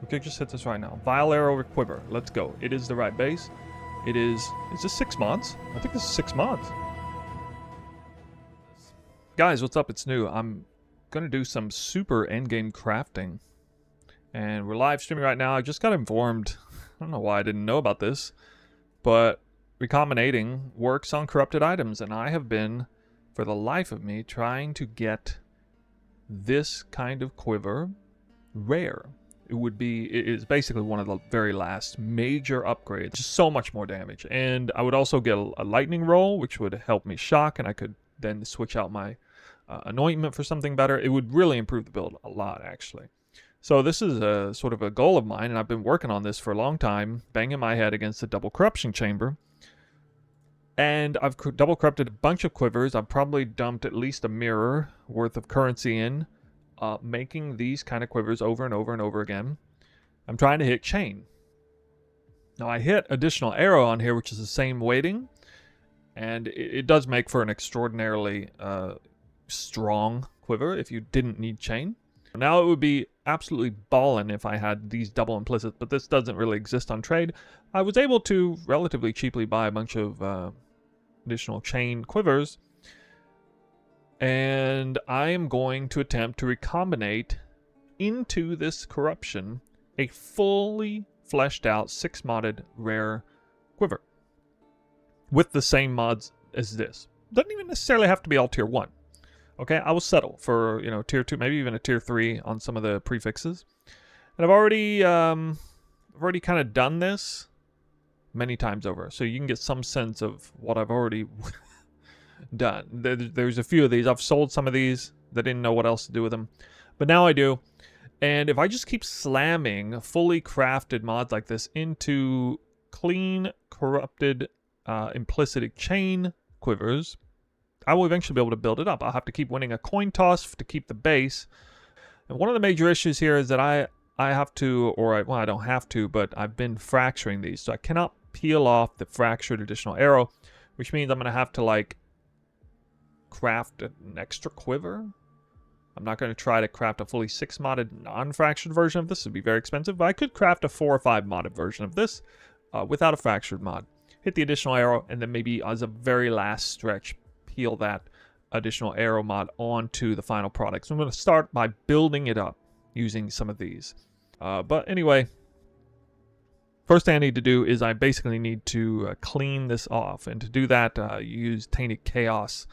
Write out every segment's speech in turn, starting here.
We could just hit this right now. Vile Arrow or Quiver. Let's go. It is the right base. It is... Is this 6 mods? I think this is 6 mods. Guys, what's up? It's new. I'm going to do some super endgame crafting. And we're live streaming right now. I just got informed. I don't know why I didn't know about this. But recombinating works on corrupted items. And I have been, for the life of me, trying to get this kind of quiver rare. It is basically one of the very last major upgrades. Just so much more damage. And I would also get a lightning roll, which would help me shock, and I could then switch out my anointment for something better. It would really improve the build a lot, actually. So this is a sort of a goal of mine, and I've been working on this for a long time, banging my head against the double corruption chamber. And I've double corrupted a bunch of quivers. I've probably dumped at least a mirror worth of currency in, making these kind of quivers over and over and over again. I'm trying to hit chain. Now I hit additional arrow on here, which is the same weighting, and it does make for an extraordinarily strong quiver if you didn't need chain. Now it would be absolutely ballin' if I had these double implicits, but this doesn't really exist on trade. I was able to relatively cheaply buy a bunch of additional chain quivers, and I am going to attempt to recombinate into this corruption a fully fleshed out 6 modded rare quiver with the same mods as this. Doesn't even necessarily have to be all tier 1. Okay, I will settle for, you know, tier 2, maybe even a tier 3 on some of the prefixes. And I've already kind of done this many times over, so you can get some sense of what I've already done. There's a few of these. I've sold some of these that didn't know what else to do with them, but now I do. And if I just keep slamming fully crafted mods like this into clean, corrupted, implicit chain quivers, I will eventually be able to build it up. I'll have to keep winning a coin toss to keep the base. And one of the major issues here is that I have to, well, I don't have to, but I've been fracturing these. So I cannot peel off the fractured additional arrow, which means I'm going to have to, like, craft an extra quiver. I'm not going to try to craft a fully 6 modded non-fractured version of this. It would be very expensive, but I could craft a 4 or 5 modded version of this without a fractured mod. Hit the additional arrow, and then maybe as a very last stretch, peel that additional arrow mod onto the final product. So I'm going to start by building it up using some of these. But anyway, first thing I need to do is I basically need to clean this off. And to do that, use Tainted Chaos,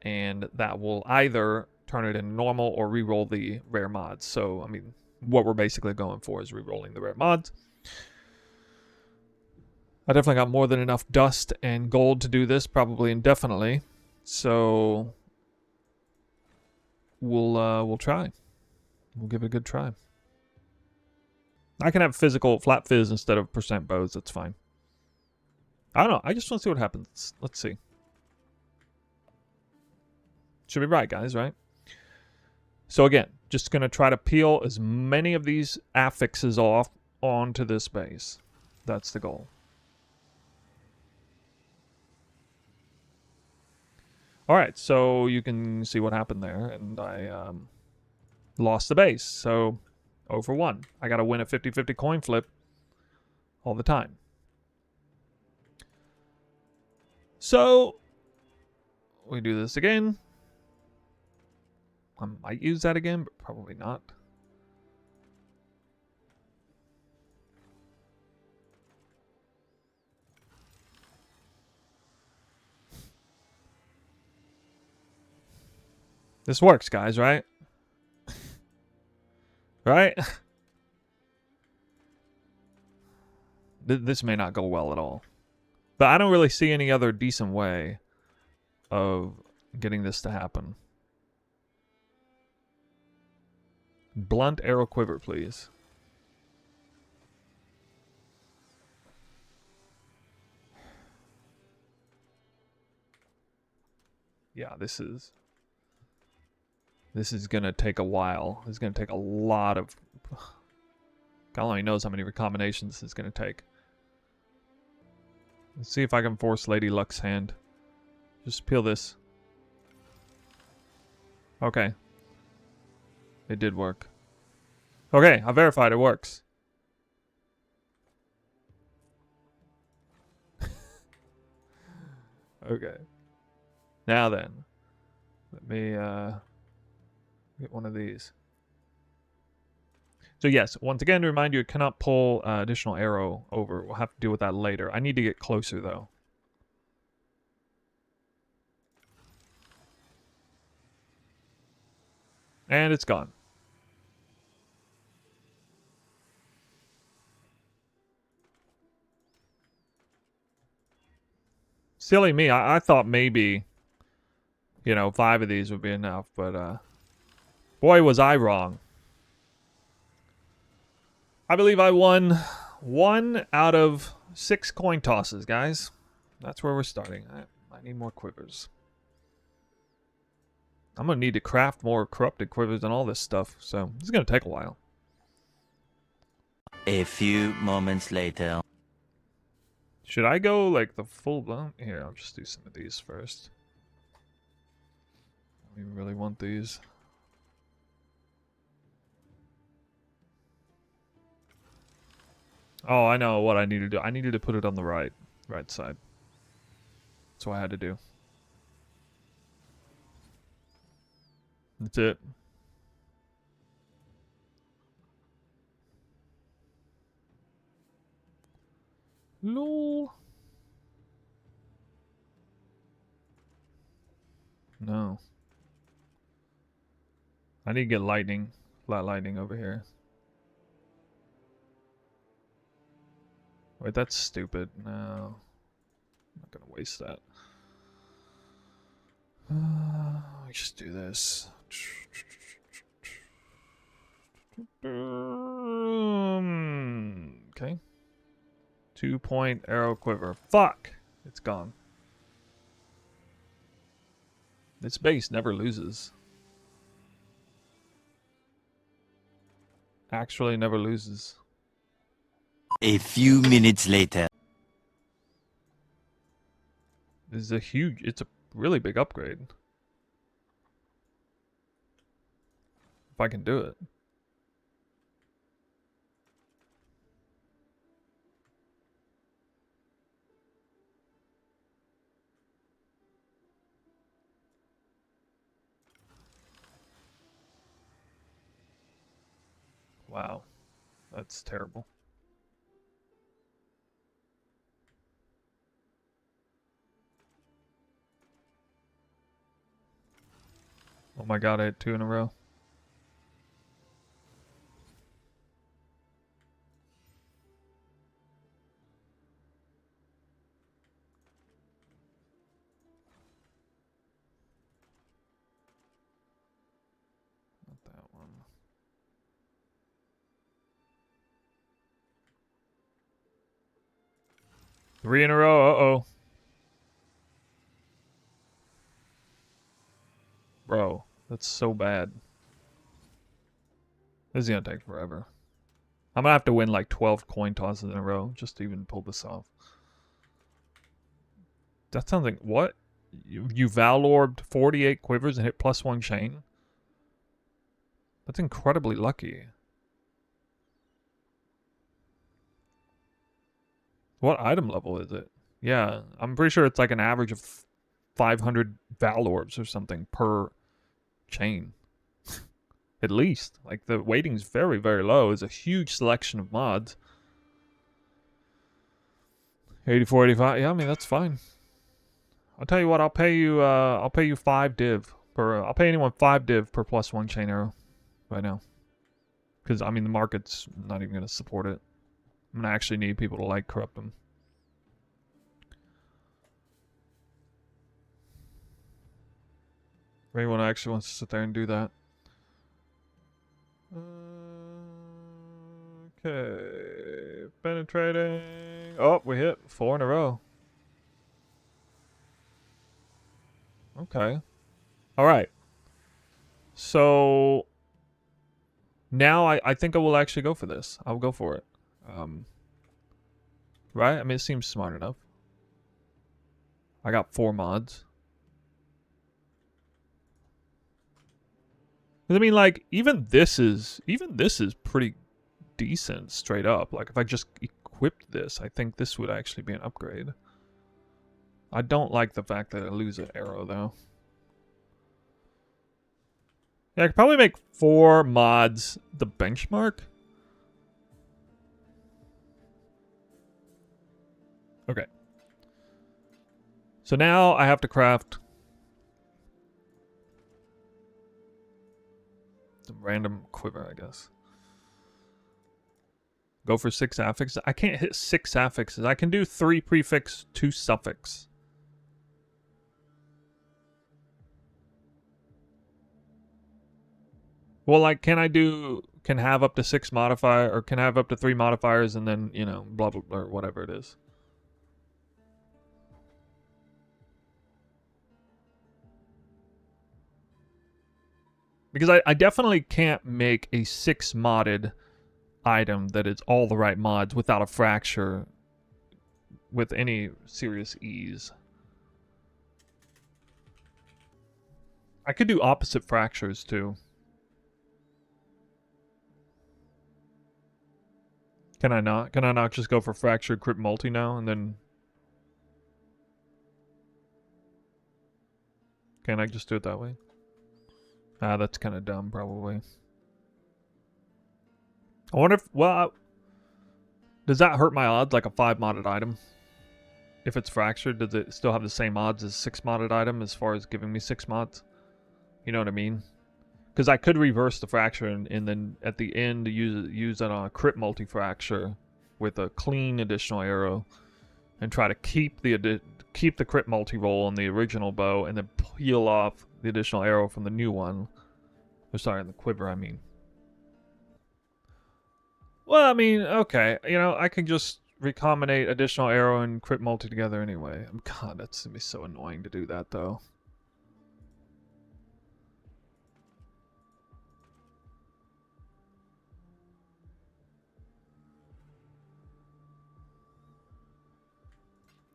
and that will either turn it into normal or re-roll the rare mods. So, I mean, what we're basically going for is re-rolling the rare mods. I definitely got more than enough dust and gold to do this, probably indefinitely. So we'll try. We'll give it a good try. I can have physical flat fizz instead of percent bows. That's fine. I don't know. I just want to see what happens. Let's see. Should be right, guys, right? So again, just going to try to peel as many of these affixes off onto this base. That's the goal. Alright, so you can see what happened there, and I lost the base, so 0 for 1. I gotta win a 50-50 coin flip all the time. So, we do this again. I might use that again, but probably not. This works, guys, right? Right? This may not go well at all. But I don't really see any other decent way of getting this to happen. Blunt arrow quiver, please. Yeah, this is going to take a while. It's going to take a lot of... God only knows how many recombinations this is going to take. Let's see if I can force Lady Luck's hand. Just peel this. Okay. It did work. Okay, I verified it works. Okay. Now then, let me get one of these. So yes, once again, to remind you, it cannot pull additional arrow over. We'll have to deal with that later. I need to get closer, though. And it's gone. Silly me. I thought maybe, you know, 5 of these would be enough, but boy, was I wrong. I believe I won 1 out of 6 coin tosses, guys. That's where we're starting. I need more quivers. I'm going to need to craft more corrupted quivers and all this stuff, so this is going to take a while. A few moments later. Should I go like the full blown? Here, I'll just do some of these first. We really want these. Oh, I know what I need to do. I needed to put it on the right side. That's what I had to do. That's it. Lol. No. I need to get lightning. Flat lightning over here. Wait, that's stupid. No. I'm not gonna waste that. Let's just do this. Okay. 2-point arrow quiver. Fuck! It's gone. This base never loses. Actually never loses. A few minutes later. This is it's a really big upgrade. If I can do it. Wow. That's terrible. Oh my god, I hit 2 in a row. Not that one. Three in a row, uh-oh. Bro, that's so bad. This is gonna take forever. I'm gonna have to win like 12 coin tosses in a row just to even pull this off. That sounds like, what? You Valorbed 48 quivers and hit +1 chain? That's incredibly lucky. What item level is it? Yeah, I'm pretty sure it's like an average of 500 Valorbs or something per chain. At least. Like, the weighting's very, very low. It's a huge selection of mods. 84, 85. Yeah, I mean, that's fine. I'll tell you what, I'll pay you 5 div per, I'll pay anyone 5 div per +1 chain arrow right now. Because, I mean, the market's not even going to support it. I'm going to actually need people to, like, corrupt them. If anyone actually wants to sit there and do that. Okay. Penetrating. Oh, we hit 4 in a row. Okay. Alright. So now I think I will actually go for this. I'll go for it. Right? I mean, it seems smart enough. I got 4 mods. I mean, like, even this is pretty decent straight up. Like, if I just equipped this, I think this would actually be an upgrade. I don't like the fact that I lose an arrow, though. Yeah, I could probably make 4 mods the benchmark. Okay. So now I have to craft some random quiver, I guess. Go for 6 affixes. I can't hit 6 affixes. I can do 3 prefix, 2 suffix. Well, like, can have up to 6 modifier, or can have up to 3 modifiers, and then, you know, blah, blah, blah, or whatever it is. Because I definitely can't make a 6 modded item that is all the right mods without a fracture with any serious ease. I could do opposite fractures too. Can I not? Can I not just go for fractured crit multi now and then... Can I just do it that way? Ah, that's kind of dumb, probably. I wonder if... Well, does that hurt my odds like a 5 modded item? If it's fractured, does it still have the same odds as 6 modded item as far as giving me 6 mods? You know what I mean? Because I could reverse the fracture and then at the end use it on a crit multi-fracture with a clean additional arrow and try to keep the crit multi-roll on the original bow and then peel off the additional arrow from the new one. Or sorry, the quiver, I mean. Well, I mean, okay. You know, I can just recombinate additional arrow and crit multi together anyway. God, that's going to be so annoying to do that, though.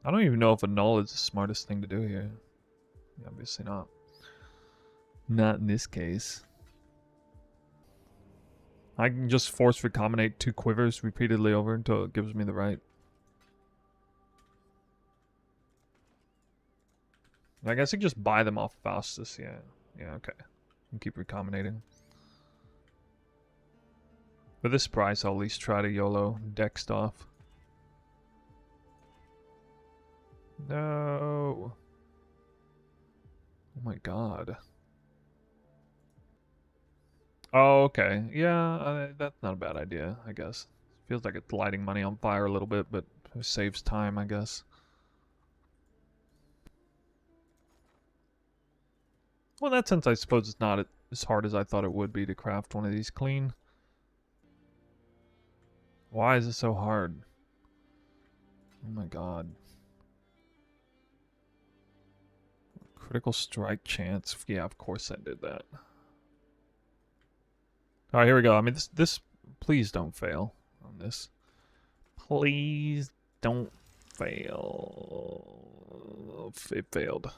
I don't even know if a null is the smartest thing to do here. Yeah, obviously not. Not in this case. I can just force recombinate 2 quivers repeatedly over until it gives me the right. I guess I just buy them off Faustus, yeah. Yeah, okay. And keep recombinating. For this price, I'll at least try to YOLO deck stuff. No. Oh my god. Oh, okay. Yeah, that's not a bad idea, I guess. Feels like it's lighting money on fire a little bit, but it saves time, I guess. Well, in that sense, I suppose it's not as hard as I thought it would be to craft one of these clean. Why is it so hard? Oh my god. Critical strike chance. Yeah, of course I did that. Alright, here we go. I mean, this please don't fail on this. Please don't fail. It failed.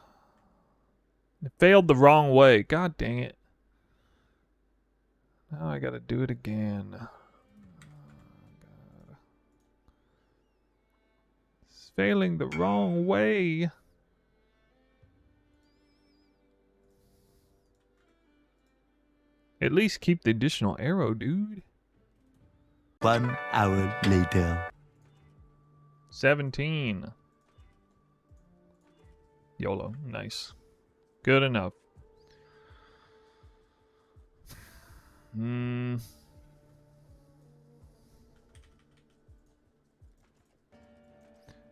It failed the wrong way. God dang it. Now I gotta do it again. Oh, God. It's failing the wrong way. At least keep the additional arrow, dude. 1 hour later. 17. YOLO. Nice. Good enough.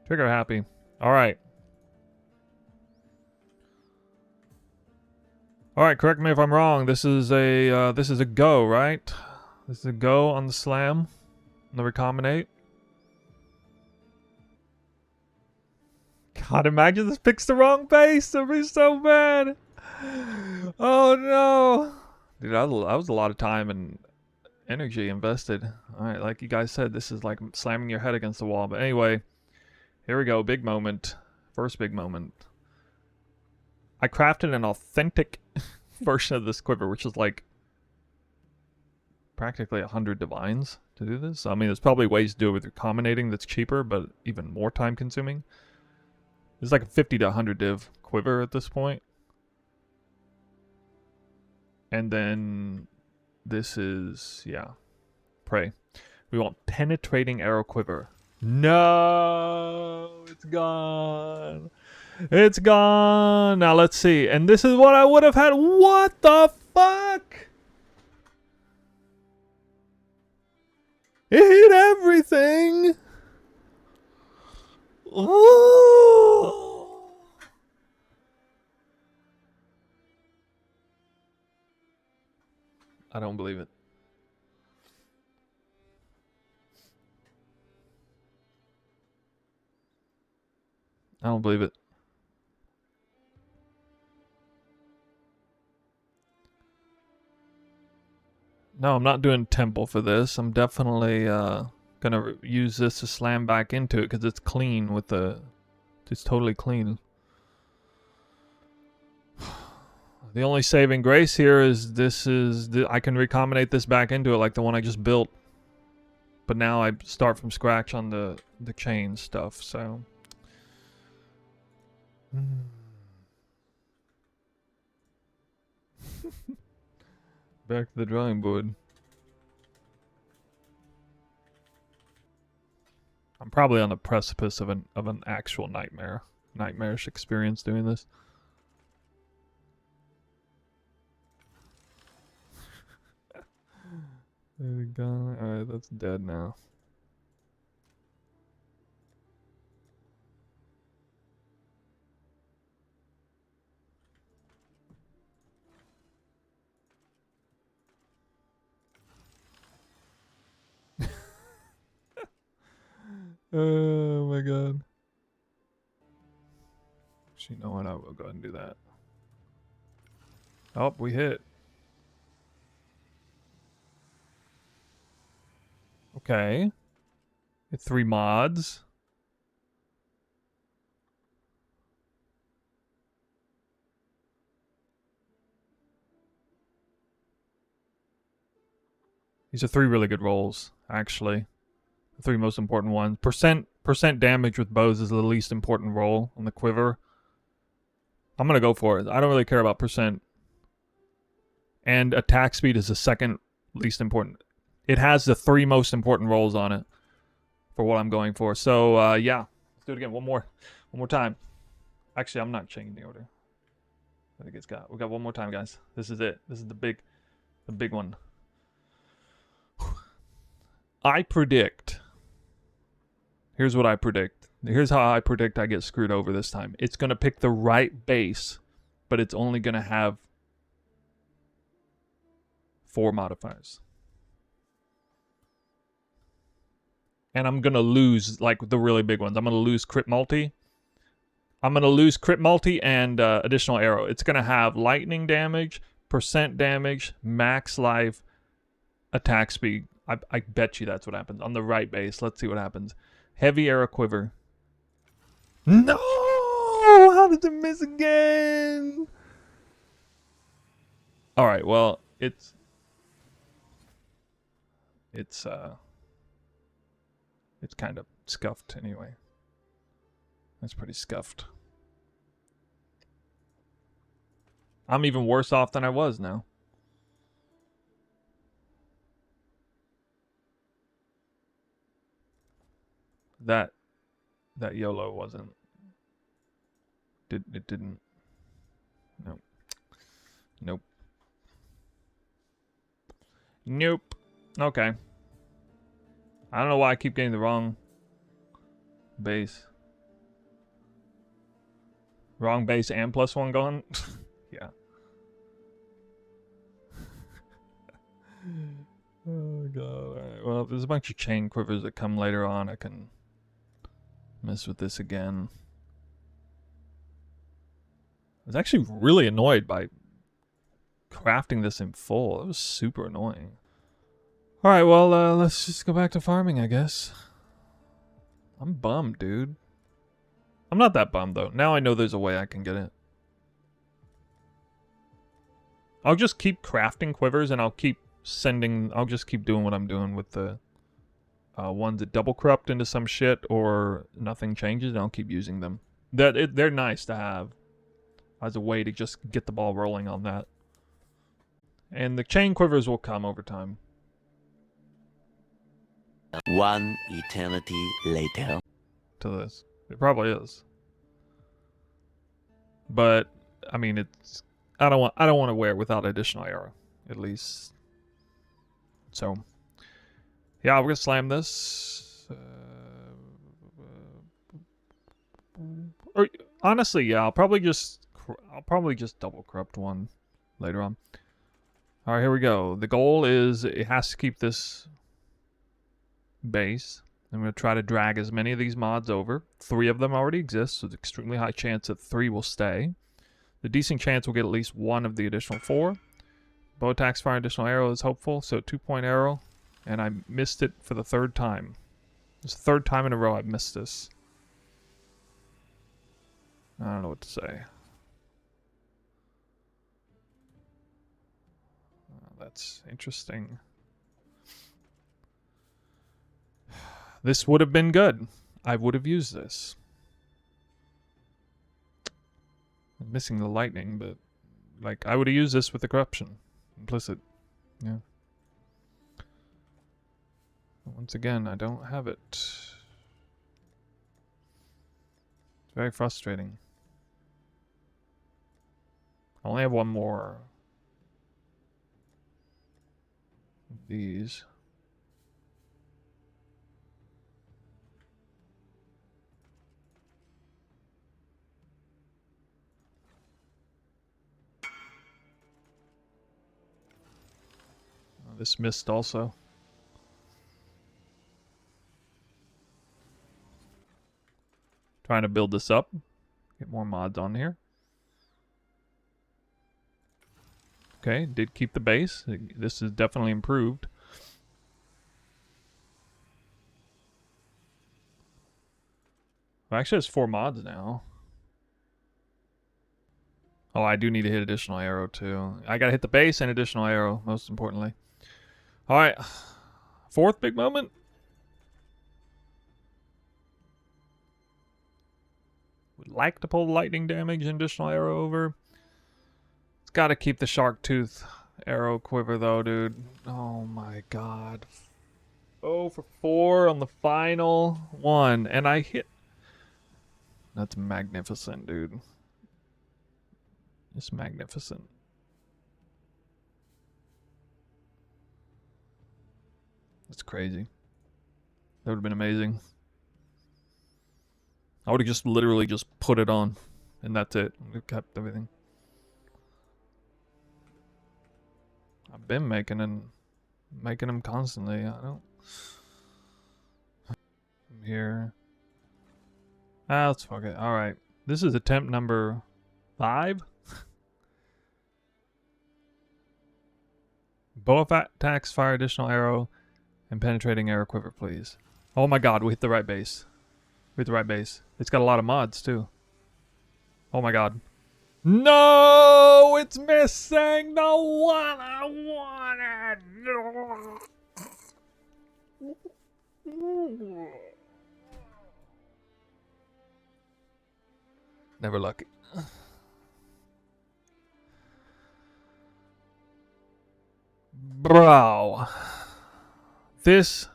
Trigger happy. Alright. Alright, correct me if I'm wrong. This is a go, right? This is a go on the slam. On the recombinate. God, imagine this picks the wrong base. That'd be so bad. Oh no. Dude, that was a lot of time and energy invested. Alright, like you guys said, this is like slamming your head against the wall. But anyway, here we go. Big moment. First big moment. I crafted an authentic version of this quiver, which is like practically 100 divines to do this. I mean, there's probably ways to do it with recombinating that's cheaper, but even more time consuming. It's like a 50 to 100 div quiver at this point. And then this is, yeah, prey. We want penetrating arrow quiver. No, it's gone. It's gone. Now let's see. And this is what I would have had. What the fuck? It hit everything. Oh. I don't believe it. I don't believe it. No, I'm not doing temple for this. I'm definitely gonna use this to slam back into it because it's clean with the... It's totally clean. The only saving grace here is this is... I can recombinate this back into it like the one I just built. But now I start from scratch on the chain stuff, so... Back to the drawing board. I'm probably on the precipice of an actual nightmarish experience doing this. There we go. Alright, that's dead now. Oh my god. Actually, you know what? I will go ahead and do that. Oh, we hit. Okay. Hit 3 mods. These are 3 really good rolls, actually. The 3 most important ones. Percent damage with bows is the least important roll on the quiver. I'm gonna go for it. I don't really care about percent. And attack speed is the second least important. It has the 3 most important rolls on it for what I'm going for. So yeah, let's do it again. One more time. Actually, I'm not changing the order. I think we got one more time, guys. This is it. This is the big one. I predict. Here's what I predict. Here's how I predict I get screwed over this time. It's going to pick the right base, but it's only going to have 4 modifiers. And I'm going to lose, like, the really big ones. I'm going to lose crit multi. I'm going to lose crit multi and additional arrow. It's going to have lightning damage, percent damage, max life, attack speed. I bet you that's what happens. On the right base, let's see what happens. Heavy arrow quiver. No! How did it miss again? Alright, well, it's kind of scuffed anyway. That's pretty scuffed. I'm even worse off than I was now. That YOLO wasn't. It didn't. Nope. Nope. Nope. Okay. I don't know why I keep getting the wrong base. Wrong base and +1 going? Yeah. Oh god. Alright. Well, if there's a bunch of chain quivers that come later on, I can mess with this again. I was actually really annoyed by crafting this in full. It was super annoying. Alright, well, let's just go back to farming, I guess. I'm bummed, dude. I'm not that bummed, though. Now I know there's a way I can get it. I'll just keep crafting quivers, and I'll just keep doing what I'm doing with the ones that double corrupt into some shit, or nothing changes, and I'll keep using them. they're nice to have as a way to just get the ball rolling on that. And the chain quivers will come over time. One eternity later. To this, it probably is. But I mean, it's I don't want to wear it without additional arrow, at least. So yeah, we're gonna slam this. Or honestly, yeah, I'll probably just double corrupt one later on. All right, here we go. The goal is it has to keep this base. I'm going to try to drag as many of these mods over. 3 of them already exist, so it's extremely high chance that 3 will stay. The decent chance we'll get at least 1 of the additional 4. Bow attacks fire additional arrow is hopeful, so 2-point arrow. And I missed it for the 3rd time. It's the 3rd time in a row I've missed this. I don't know what to say. That's interesting. This would have been good. I would have used this. I'm missing the lightning, but like I would have used this with the corruption. Implicit. Yeah. Once again, I don't have it. It's very frustrating. I only have 1 more of these. This missed also. Trying to build this up. Get more mods on here. Okay, did keep the base. This is definitely improved. Well, actually, it's 4 mods now. Oh, I do need to hit additional arrow too. I gotta hit the base and additional arrow, most importantly. Alright. 4th big moment. Would like to pull lightning damage and additional arrow over. It's gotta keep the shark tooth arrow quiver though, dude. Oh my god. 0 for 4 on the final one. And I hit. That's magnificent, dude. It's magnificent. That's crazy. That would have been amazing. I would have just literally just put it on, and that's it. It kept everything. I've been making them constantly. I don't. I'm here. Ah, let's fuck it. All right. This is attempt number 5. Bow attacks fire additional arrow and penetrating arrow quiver, please. Oh my god, we hit the right base. We hit the right base. It's got a lot of mods too. Oh my god. No! It's missing the one I wanted! Never lucky. Bro. This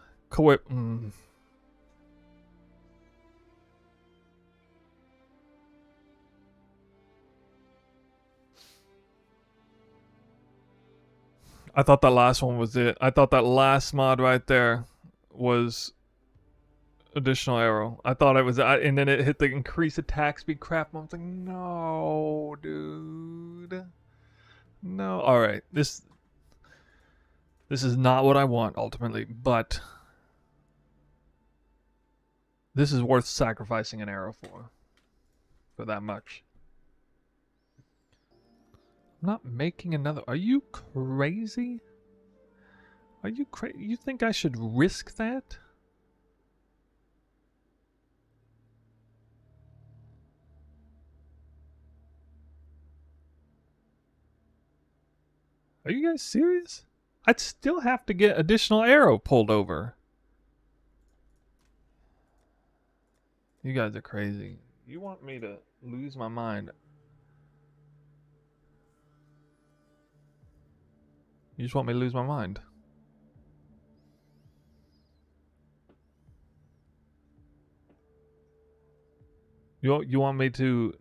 I thought that last one was it. I thought that last mod right there was additional arrow. I thought it was, and then it hit the increase attack speed crap. I was like, no, dude. No. All right. This is not what I want ultimately, but this is worth sacrificing an arrow for that much. I'm not making another. Are you crazy? Are you crazy? You think I should risk that? Are you guys serious? I'd still have to get additional arrow pulled over. You guys are crazy. You want me to lose my mind? You just want me to lose my mind? You want me to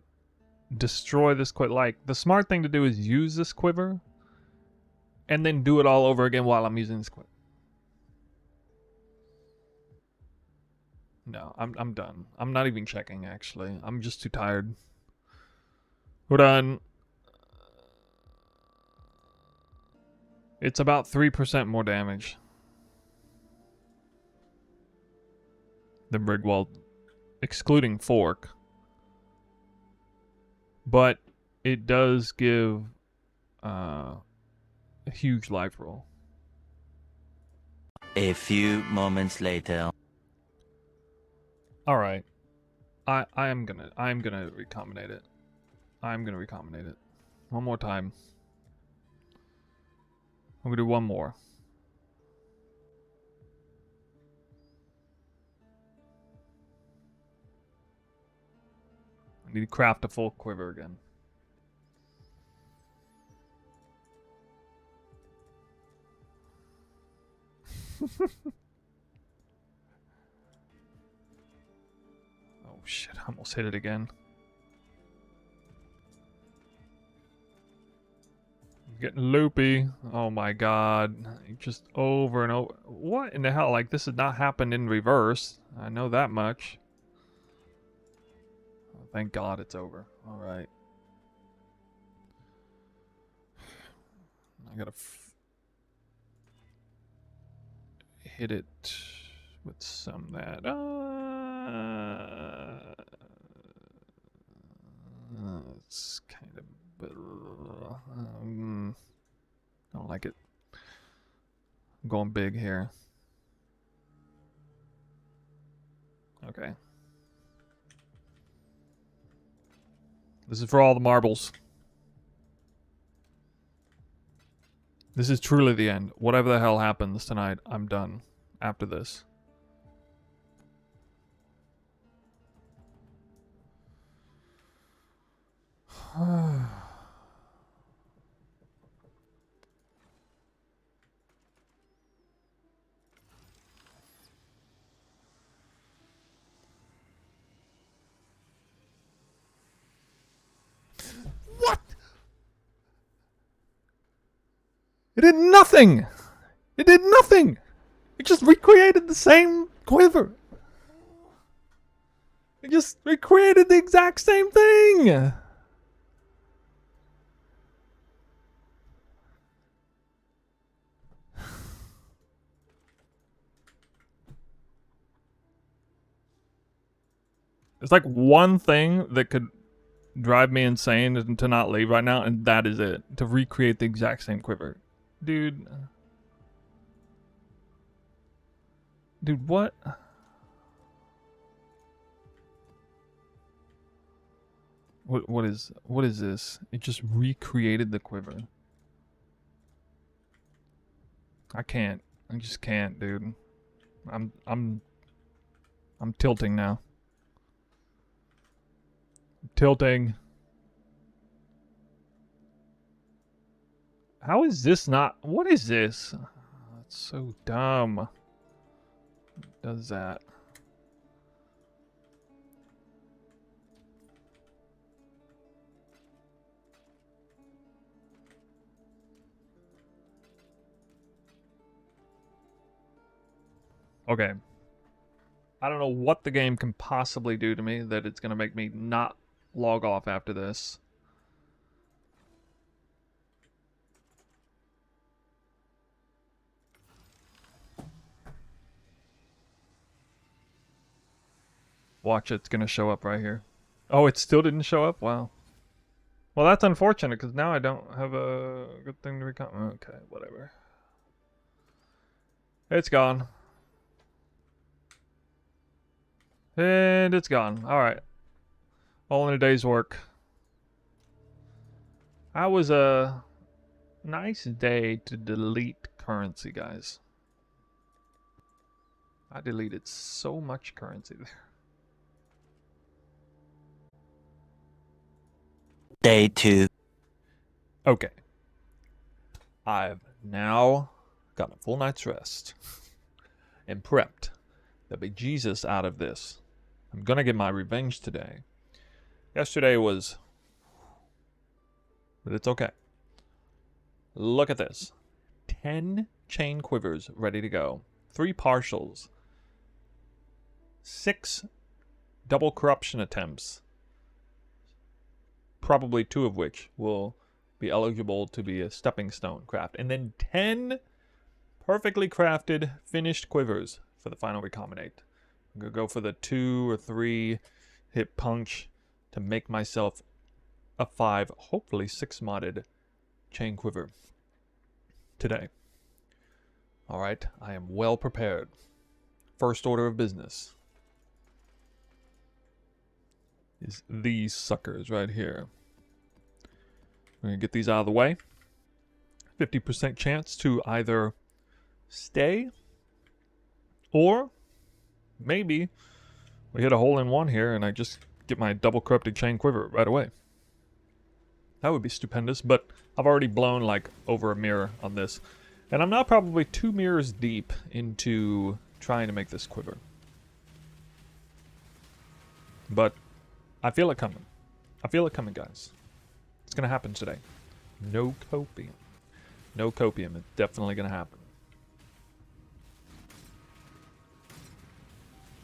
destroy this quiver? Like, the smart thing to do is use this quiver and then do it all over again while I'm using this quiver. No, I'm done. I'm not even checking, actually. I'm just too tired. We're done. It's about 3% more damage than Brigwald, excluding Fork. But it does give a huge life roll. A few moments later. All right, I'm gonna recombinate it. I'm gonna recombinate it one more time. I'm gonna do one more. I need to craft a full quiver again. Oh shit, I almost hit it again. I'm getting loopy. Oh my god. Just over and over. What in the hell? Like, this has not happened in reverse. I know that much. Oh, thank god it's over. Alright. I gotta hit it with some of that. It's kind of. I don't like it. I'm going big here. Okay. This is for all the marbles. This is truly the end. Whatever the hell happens tonight, I'm done after this. What? It did nothing! It did nothing! It just recreated the same quiver. It just recreated the exact same thing! It's like one thing that could drive me insane and to not leave right now, and that is it. To recreate the exact same quiver. Dude. Dude, what? What is this? It just recreated the quiver. I can't. I just can't, dude. I'm tilting now. I'm tilting. How is this not? What is this? That's so dumb. It does that? Okay. I don't know what the game can possibly do to me that it's going to make me not log off after this. Watch, it's going to show up right here. Oh, it still didn't show up? Wow. Well, that's unfortunate because now I don't have a good thing to recount. Okay, whatever. It's gone. And it's gone. Alright. All in a day's work. That was a nice day to delete currency, guys. I deleted so much currency there. Day 2. Okay. I've now got a full night's rest and prepped. There'll be Jesus out of this. I'm gonna get my revenge today. Yesterday was... but it's okay. Look at this. 10 chain quivers ready to go. 3 partials. 6 double corruption attempts. Probably 2 of which will be eligible to be a stepping stone craft. And then 10 perfectly crafted finished quivers for the final recombinate. I'm going to go for the 2 or 3 hit punch to make myself a 5, hopefully 6 modded chain quiver today. Alright, I am well prepared. First order of business is these suckers right here. We're going to get these out of the way. 50% chance to either stay or maybe we hit a hole in one here and I just get my double corrupted chain quiver right away. That would be stupendous, but I've already blown like over a mirror on this. And I'm now probably 2 mirrors deep into trying to make this quiver. But I feel it coming. I feel it coming, guys. It's going to happen today. No copium. No copium. It's definitely going to happen.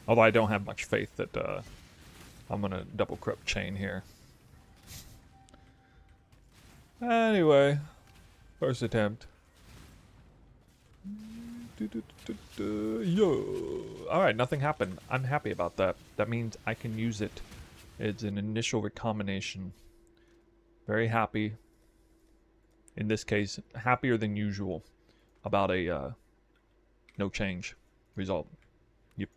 Although I don't have much faith that I'm going to double corrupt chain here. Anyway, first attempt. Yo. Alright, nothing happened. I'm happy about that. That means I can use it. It's an initial recombination. Very happy. In this case, happier than usual about a no change result. Yep.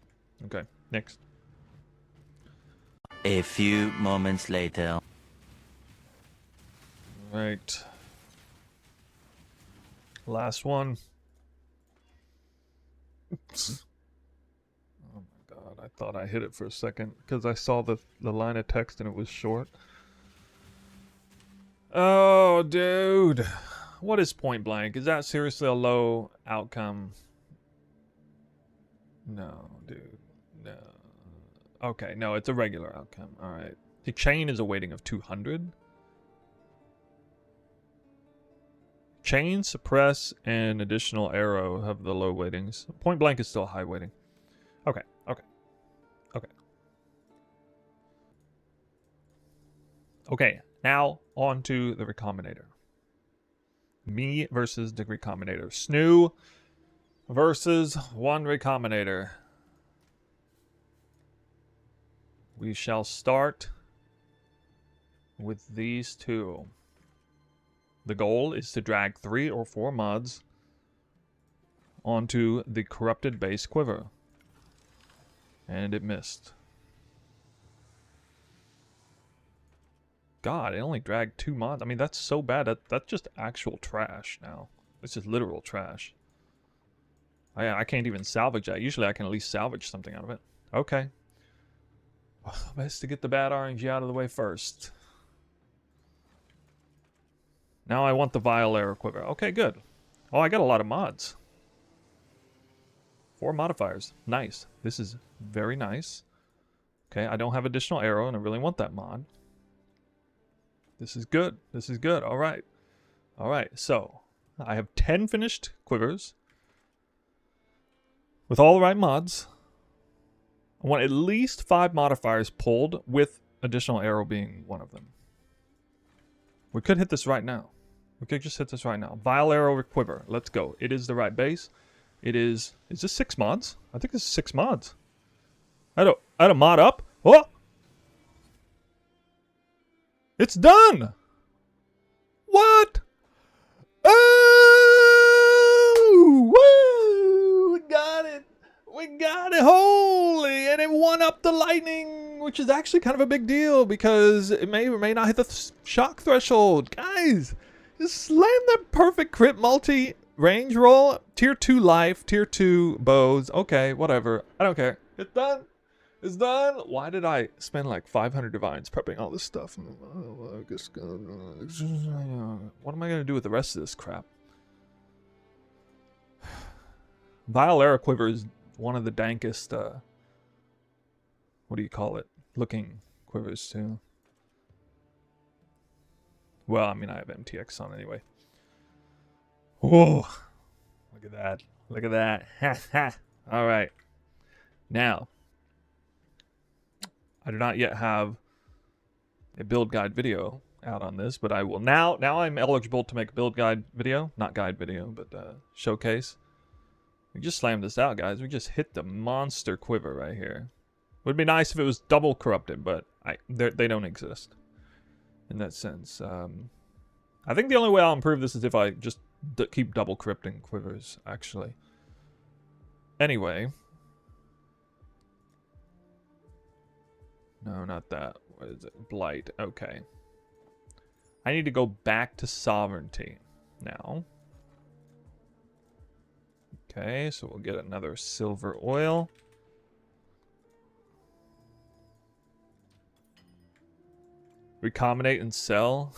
Okay, next. A few moments later. Right. Last one. Oops. Oh my god, I thought I hit it for a second because I saw the line of text and it was short. Oh, dude. What is point blank? Is that seriously a low outcome? No, dude. No. Okay, no, it's a regular outcome. Alright. The chain is a weighting of 200. Chain, suppress, and additional arrow have the low weightings. Point blank is still a high weighting. Okay, okay. Okay. Okay, now on to the recombinator. Me versus the recombinator. Snoo versus one recombinator. We shall start with these two. The goal is to drag 3 or 4 mods onto the corrupted base quiver. And it missed. God, it only dragged 2 mods. I mean, that's so bad. That's just actual trash now. It's just literal trash. I can't even salvage that. Usually I can at least salvage something out of it. Okay. Best to get the bad RNG out of the way first. Now I want the Vile Arrow Quiver. Okay, good. Oh, I got a lot of mods. 4 modifiers. Nice. This is very nice. Okay, I don't have additional arrow, and I really want that mod. This is good. This is good. All right. All right, so I have 10 finished quivers with all the right mods. I want at least 5 modifiers pulled, with additional arrow being one of them. We could hit this right now. We could just hit this right now. Vile Arrow Quiver. Let's go. It is the right base. It is... Is this 6 mods? I think this is 6 mods. I had a mod up. Oh! It's done! What? Oh! Woo! We got it! We got it! Holy! And it won up the lightning, which is actually kind of a big deal because it may or may not hit the shock threshold. Guys, just slam that perfect crit multi range roll. Tier 2 life, tier 2 bows. Okay, whatever. I don't care. It's done. It's done. Why did I spend like 500 divines prepping all this stuff? What am I gonna do with the rest of this crap? Vile Arrow Quiver is one of the dankest, what do you call it? Looking quivers too. Well, I mean, I have MTX on anyway. Whoa. Look at that. Look at that. Ha ha. All right. Now, I do not yet have a build guide video out on this, but I will now. Now I'm eligible to make a build guide video. Not guide video, but showcase. We just slammed this out, guys. We just hit the monster quiver right here. Would be nice if it was double corrupted, but they don't exist in that sense. I think the only way I'll improve this is if I just keep double corrupting quivers, actually. Anyway. No, not that. What is it? Blight. Okay. I need to go back to sovereignty now. Okay, so we'll get another silver oil. Recombinate and sell.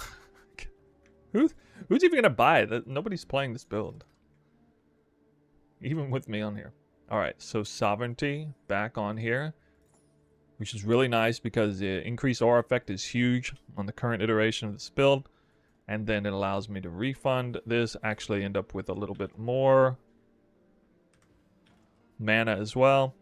Who's even gonna buy it? Nobody's playing this build. Even with me on here. Alright, so sovereignty back on here. Which is really nice because the increased aura effect is huge on the current iteration of this build. And then it allows me to refund this, actually end up with a little bit more mana as well.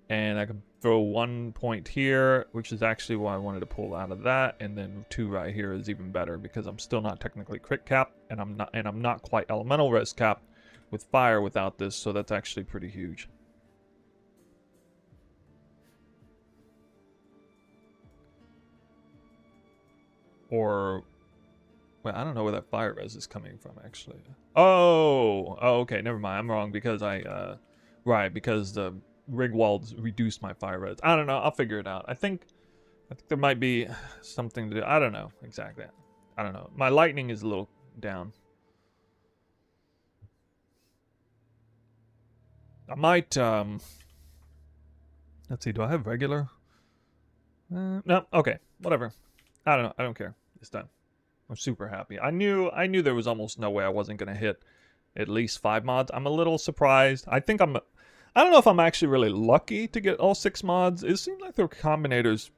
And I can throw 1 point here, which is actually why I wanted to pull out of that. And then 2 right here is even better because I'm still not technically crit capped, and I'm not quite elemental res capped with fire without this, so that's actually pretty huge. Or, well, I don't know where that fire res is coming from, actually. Oh, okay, never mind. I'm wrong because right, because the rig walls reduced my fire res. I don't know. I'll figure it out. I think there might be something to do. I don't know exactly. I don't know. My lightning is a little down. I might, let's see. Do I have regular? No. Okay. Whatever. I don't know. I don't care. It's done. I'm super happy. I knew there was almost no way I wasn't going to hit at least 5 mods. I'm a little surprised. I don't know if I'm actually really lucky to get all 6 mods. It seems like the recombinator's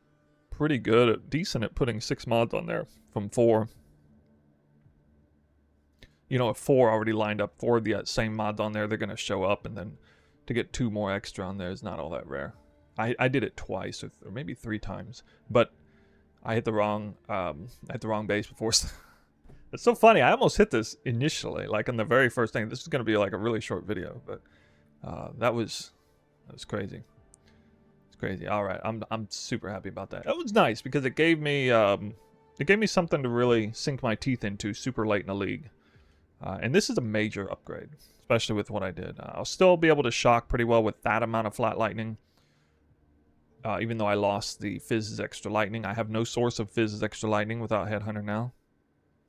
pretty good, decent at putting 6 mods on there from 4. You know, if 4 already lined up 4 of the same mods on there, they're going to show up, and then to get 2 more extra on there is not all that rare. I did it twice or maybe 3 times, but I hit the wrong base before. It's so funny. I almost hit this initially, like in the very first thing. This is going to be like a really short video, but that was crazy. It's crazy. All right, I'm super happy about that. That was nice because it gave me something to really sink my teeth into super late in the league. And this is a major upgrade, especially with what I did. I'll still be able to shock pretty well with that amount of flat lightning. Even though I lost the Fizz's extra lightning. I have no source of Fizz's extra lightning without Headhunter now.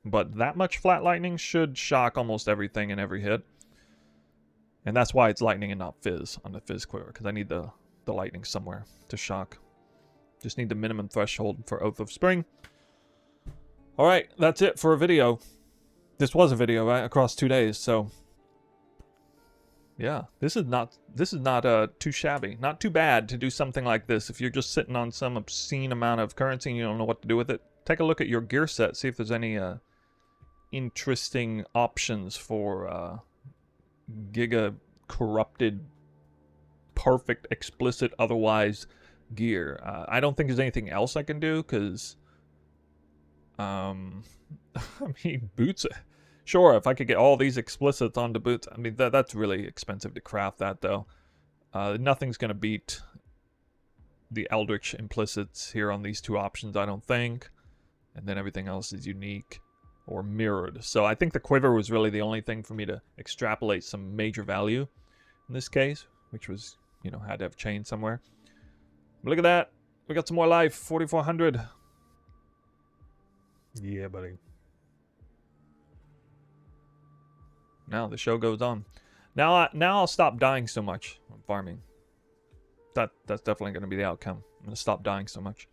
But that much flat lightning should shock almost everything in every hit. And that's why it's lightning and not Fizz on the Fizz Quiver, because I need the lightning somewhere to shock. Just need the minimum threshold for Oath of Spring. Alright, that's it for a video. This was a video, right? Across 2 days, so... yeah, this is not too shabby. Not too bad to do something like this. If you're just sitting on some obscene amount of currency and you don't know what to do with it, take a look at your gear set. See if there's any interesting options for Giga corrupted, perfect, explicit, otherwise gear. I don't think there's anything else I can do because, I mean, boots. Sure, if I could get all these explicits onto boots, I mean, that's really expensive to craft that, though. Nothing's going to beat the Eldritch implicits here on these 2 options, I don't think. And then everything else is unique or mirrored. So I think the Quiver was really the only thing for me to extrapolate some major value in this case, which was, you know, had to have chain somewhere. But look at that. We got some more life. 4,400. Yeah, buddy. Now the show goes on. Now I'll stop dying so much on farming. That's definitely going to be the outcome. I'm going to stop dying so much.